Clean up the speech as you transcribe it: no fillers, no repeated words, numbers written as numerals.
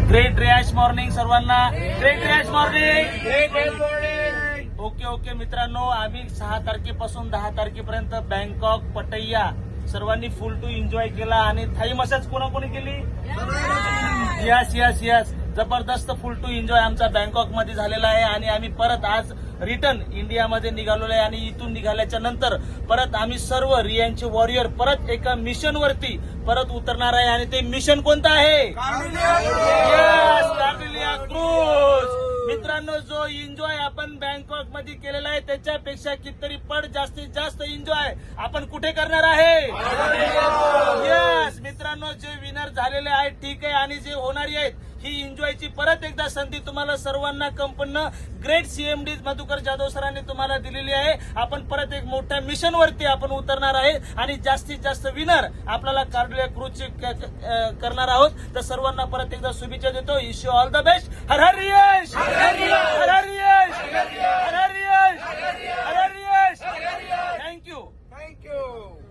Great रियाज morning सर्वांना. Great रियाज मॉर्निंग. ओके मित्रांनो, आम्ही 6 तारखेपासून 10 तारखेपर्यंत बँकॉक पटैया सर्वांनी फुल टू एन्जॉय केला. आणि थाई मसाज कोणी केली? यस जबरदस्त फुल टू एन्जॉय आमचा बँकॉक मध्ये झालेला आहे. आणि आम्ही परत आज रिटर्न इंडियामध्ये निघालेलो आहे. आणि इथून निघाल्याच्या नंतर परत आम्ही सर्व रियांचे वॉरियर परत एका मिशन वरती परत उतरणार आहे. आणि ते मिशन कोणतं आहे? कार्डिलिया क्रूज. मित्रांनो, जो एन्जॉय आपण बँकॉक मध्ये केलेला आहे त्याच्यापेक्षा कितीतरी पट जास्तीत जास्त एन्जॉय आपण कुठे करणार आहे? यस मित्रांनो, जे विनर झालेले आहेत ठीक आहे, आणि जे होणारी आहेत ही एन्जॉयची परत एकदा संधी तुम्हाला सर्वांना कंपनीनं ग्रेट सीएमडी मधुकर जाधव सरांनी तुम्हाला दिलेली आहे. आपण परत एक मोठ्या मिशन वरती आपण उतरणार आहे आणि जास्तीत जास्त विनर आपल्याला कार्डिलिया क्रूज करणार आहोत. तर सर्वांना परत एकदा शुभेच्छा देतो. Wish you all the best. हर हर रियाज.